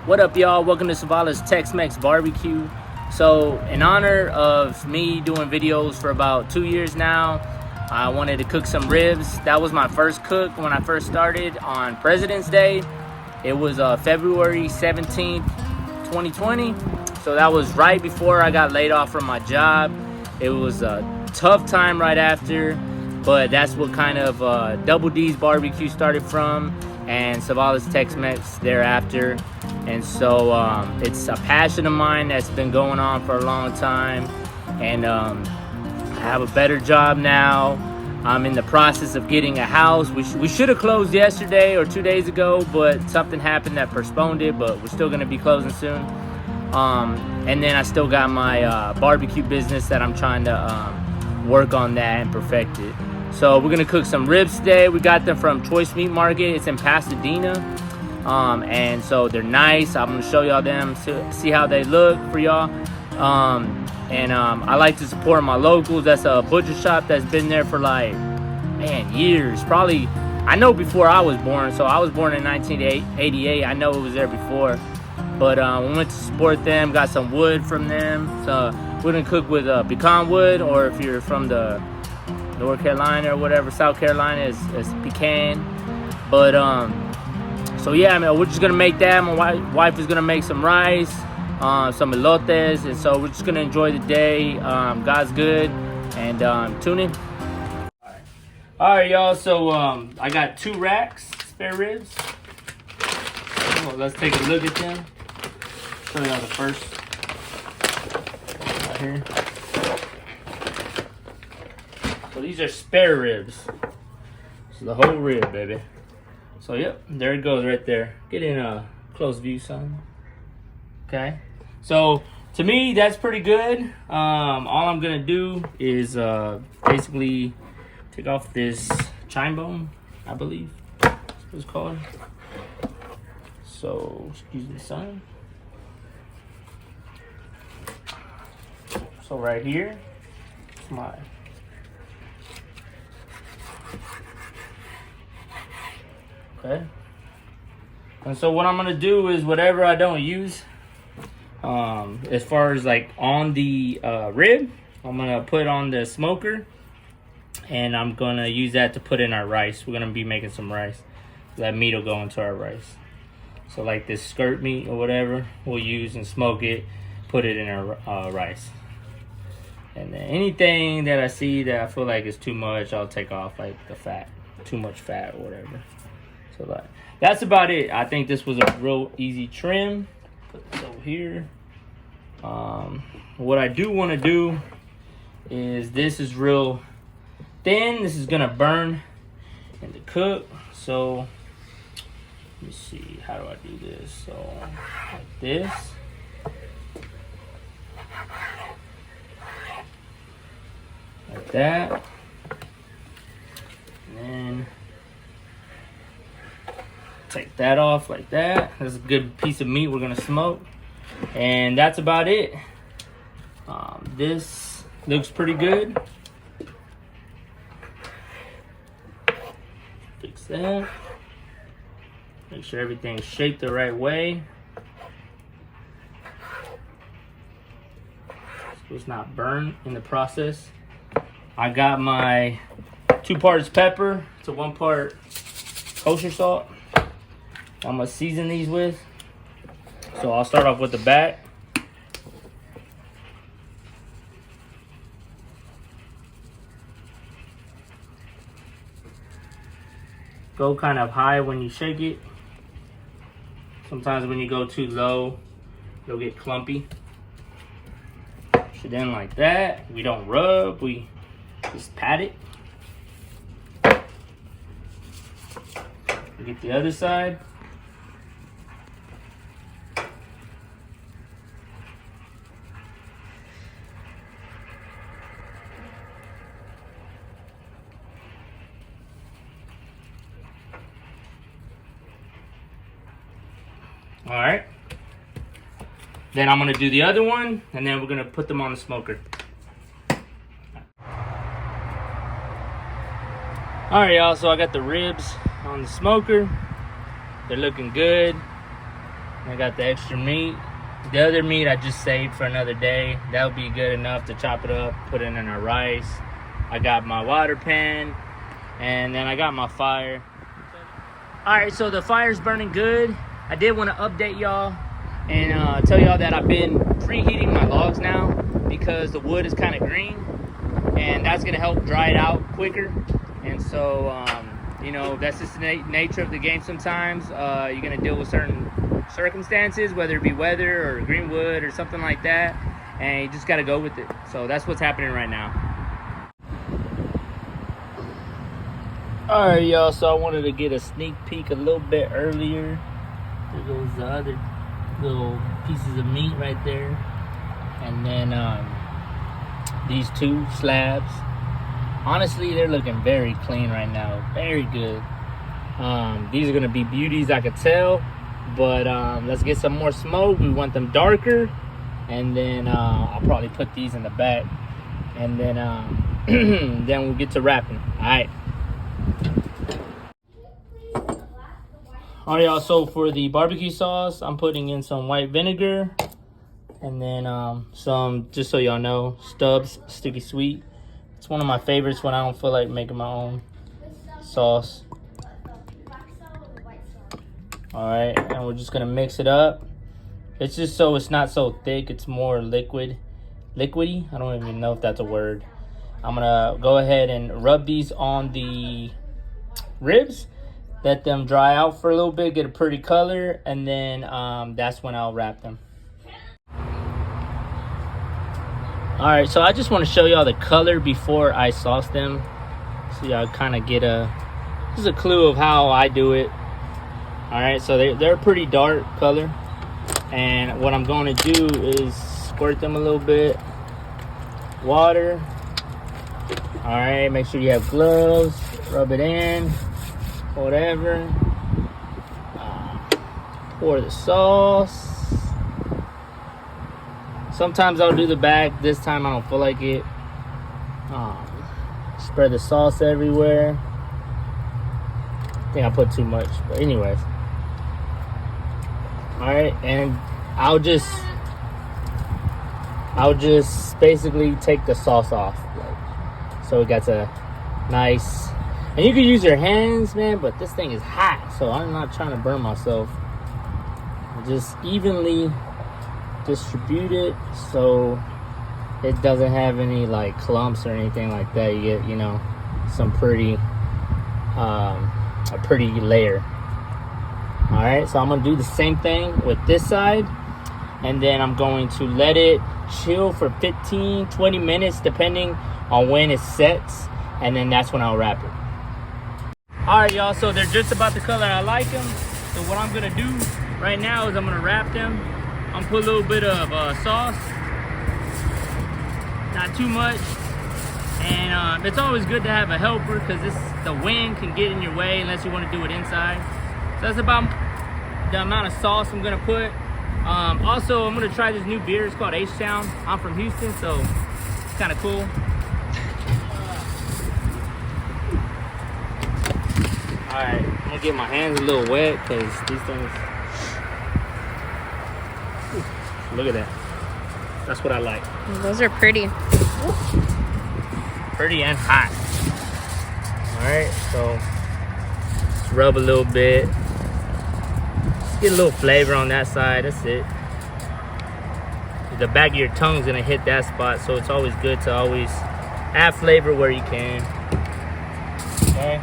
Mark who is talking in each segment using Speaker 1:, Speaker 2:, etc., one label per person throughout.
Speaker 1: What up, y'all? Welcome to Zavala's Tex-Mex Barbecue. So, in honor of me doing videos for about 2 years now, I wanted to cook some ribs. That was my first cook when I first started on President's Day. It was February 17th, 2020. So that was right before I got laid off from my job. It was a tough time right after, but that's what kind of Double D's Barbecue started from, and Zavala's Tex-Mex thereafter. And so it's a passion of mine that's been going on for a long time, and I have a better job now. I'm in the process of getting a house. We should have closed yesterday or 2 days ago, but something happened that postponed it, but we're still gonna be closing soon. And then I still got my barbecue business that I'm trying to work on that and perfect it. So we're gonna cook some ribs today. We got them from Choice Meat Market. It's in Pasadena. And so they're nice. I'm gonna show y'all them, see how they look for y'all. I like to support my locals. That's a butcher shop that's been there for like, man, years. Probably, I know before I was born. So I was born in 1988. I know it was there before. But we went to support them, got some wood from them. So we're gonna cook with pecan wood, or if you're from the North Carolina or whatever, South Carolina is pecan. But so yeah, man, we're just gonna make that. My wife is gonna make some rice, some elotes, and so we're just gonna enjoy the day. God's good, and tune in. All right, y'all. So I got 2 racks spare ribs. So let's take a look at them. Show y'all the first right here. So these are spare ribs. So the whole rib, baby. So yep, there it goes right there. Get in a close view, son. Okay. So to me, that's pretty good. All I'm gonna do is basically take off this chine bone, I believe that's what it's called. So excuse me, son. So right here, my okay. And so what I'm gonna do is whatever I don't use, as far as like on the rib, I'm gonna put on the smoker, and I'm gonna use that to put in our rice. We're gonna be making some rice. That meat will go into our rice. So like this skirt meat or whatever, we'll use and smoke it, put it in our rice. And then anything that I see that I feel like is too much, I'll take off, like the fat, too much fat or whatever. So that's about it. I think this was a real easy trim. Put this over here. What I do want to do is, this is real thin. This is gonna burn in the cook. So let me see, how do I do this? So like this. Like that. And then take that off like that. That's a good piece of meat we're gonna smoke. And that's about it. This looks pretty good. Fix that. Make sure everything's shaped the right way, so it's not burned in the process. I got my 2 parts pepper to 1 part kosher salt. I'm gonna season these with. So I'll start off with the back. Go kind of high when you shake it. Sometimes when you go too low, it'll get clumpy. Push it in like that. We don't rub, we just pat it. Get the other side. All right. Then I'm gonna do the other one, and then we're gonna put them on the smoker. All right, y'all, so I got the ribs on the smoker. They're looking good. I got the extra meat. The other meat I just saved for another day. That would be good enough to chop it up, put it in our rice. I got my water pan, and then I got my fire. All right, so the fire's burning good. I did want to update y'all and tell y'all that I've been preheating my logs now because the wood is kind of green, and that's gonna help dry it out quicker. And so, you know, that's just the nature of the game sometimes. You're gonna deal with certain circumstances, whether it be weather or green wood or something like that, and you just gotta go with it. So that's what's happening right now. All right, y'all, so I wanted to get a sneak peek a little bit earlier. There goes the other little pieces of meat right there, and then these 2 slabs. Honestly, they're looking very clean right now, very good. These are gonna be beauties, I could tell, but let's get some more smoke. We want them darker, and then I'll probably put these in the back, and then then we'll get to wrapping. All right. All right, y'all, so for the barbecue sauce, I'm putting in some white vinegar, and then some, just so y'all know, Stubbs Sticky Sweet. It's one of my favorites when I don't feel like making my own sauce. All right, and we're just gonna mix it up. It's just so it's not so thick, it's more liquidy. I don't even know if that's a word. I'm gonna go ahead and rub these on the ribs, let them dry out for a little bit, get a pretty color, and then that's when I'll wrap them. All right, so I just want to show y'all the color before I sauce them, so y'all kind of get just a clue of how I do it. All right, so they're pretty dark color, and what I'm going to do is squirt them a little bit, water. All right, make sure you have gloves, rub it in, whatever. Pour the sauce. Sometimes I'll do the back. This time I don't feel like it. Spread the sauce everywhere. I think I put too much, but anyways. All right, and I'll just basically take the sauce off, like, so it gets a nice. And you can use your hands, man, but this thing is hot, so I'm not trying to burn myself. Just evenly distribute it so it doesn't have any like clumps or anything like that. You get, you know, some pretty a pretty layer. All right, so I'm gonna do the same thing with this side, and then I'm going to let it chill for 15-20 minutes depending on when it sets, and then that's when I'll wrap it. All right, y'all, so they're just about the color I like them. So what I'm gonna do right now is I'm gonna wrap them. I'm gonna put a little bit of sauce, not too much. And it's always good to have a helper because the wind can get in your way unless you want to do it inside. So that's about the amount of sauce I'm gonna put. Also, I'm gonna try this new beer. It's called H-Town. I'm from Houston, so it's kind of cool. All right, I'm gonna get my hands a little wet because these things. Look at that. That's what I like.
Speaker 2: Those are pretty.
Speaker 1: Pretty and hot. All right, so just rub a little bit. Just get a little flavor on that side. That's it. The back of your tongue's gonna hit that spot, so it's always good to always add flavor where you can. Okay.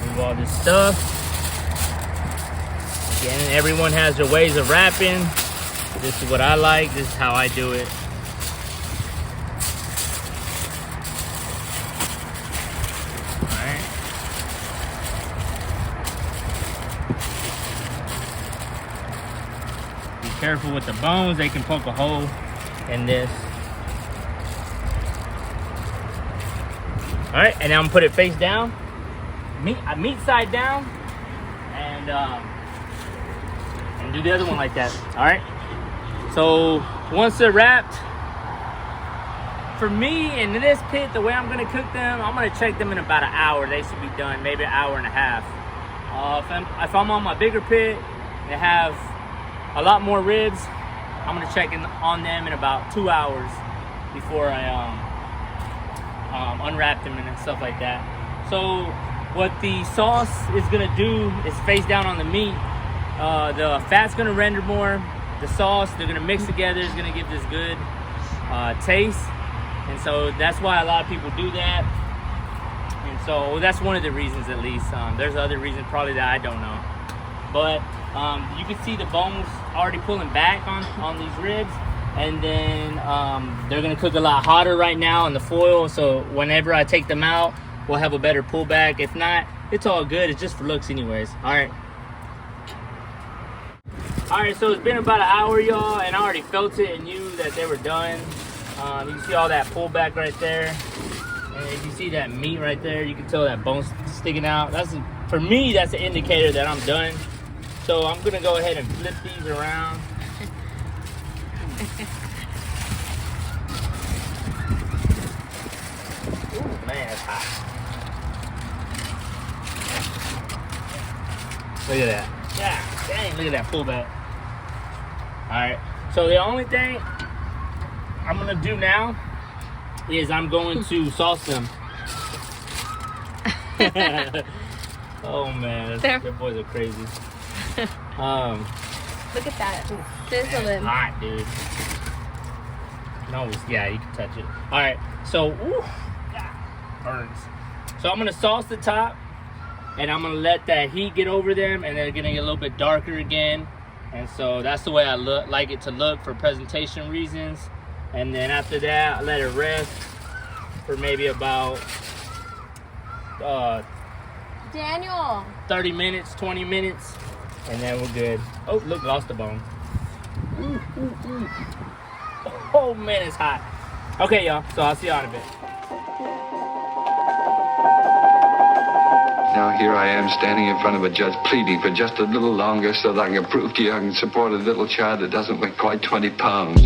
Speaker 1: Move all this stuff. Again, everyone has their ways of wrapping. This is what I like. This is how I do it. All right. Be careful with the bones. They can poke a hole in this. All right, and now I'm gonna put it face down, meat side down, and do the other one like that. All right. So once they're wrapped, for me in this pit, the way I'm gonna cook them, I'm gonna check them in about an hour. They should be done, maybe an hour and a half. If I'm on my bigger pit, they have a lot more ribs. I'm gonna check in on them in about 2 hours before I unwrap them and stuff like that. So what the sauce is gonna do is face down on the meat. The fat's gonna render more. The sauce, they're gonna mix together, is gonna give this good taste. And so that's why a lot of people do that. And so that's one of the reasons, at least. There's other reasons probably that I don't know. But you can see the bones already pulling back on these ribs. And then they're gonna cook a lot hotter right now in the foil. So whenever I take them out, we'll have a better pullback. If not, it's all good. It's just for looks anyways. All right. All right, so it's been about an hour, y'all, and I already felt it and knew that they were done. You can see all that pullback right there. And if you see that meat right there, you can tell that bone's sticking out. For me, that's an indicator that I'm done. So I'm gonna go ahead and flip these around. Ooh, man, that's hot. Look at that. Yeah, dang, look at that pullback. All right, so the only thing I'm gonna do now is I'm going to sauce them. Oh man, your boys are crazy.
Speaker 2: Look at that, sizzling.
Speaker 1: Hot, dude. No, yeah, you can touch it. All right, so burns. So I'm gonna sauce the top, and I'm gonna let that heat get over them, and they're gonna get a little bit darker again. And so that's the way I like it to look for presentation reasons. And then after that, I let it rest for maybe about
Speaker 2: Daniel,
Speaker 1: 30 minutes, 20 minutes, and then we're good. Oh, look, lost the bone. Ooh, ooh, ooh. Oh man, it's hot. Okay, y'all, so I'll see y'all in a bit.
Speaker 3: Now here I am standing in front of a judge pleading for just a little longer so that I can prove to you I can support a little child that doesn't weigh quite 20 pounds.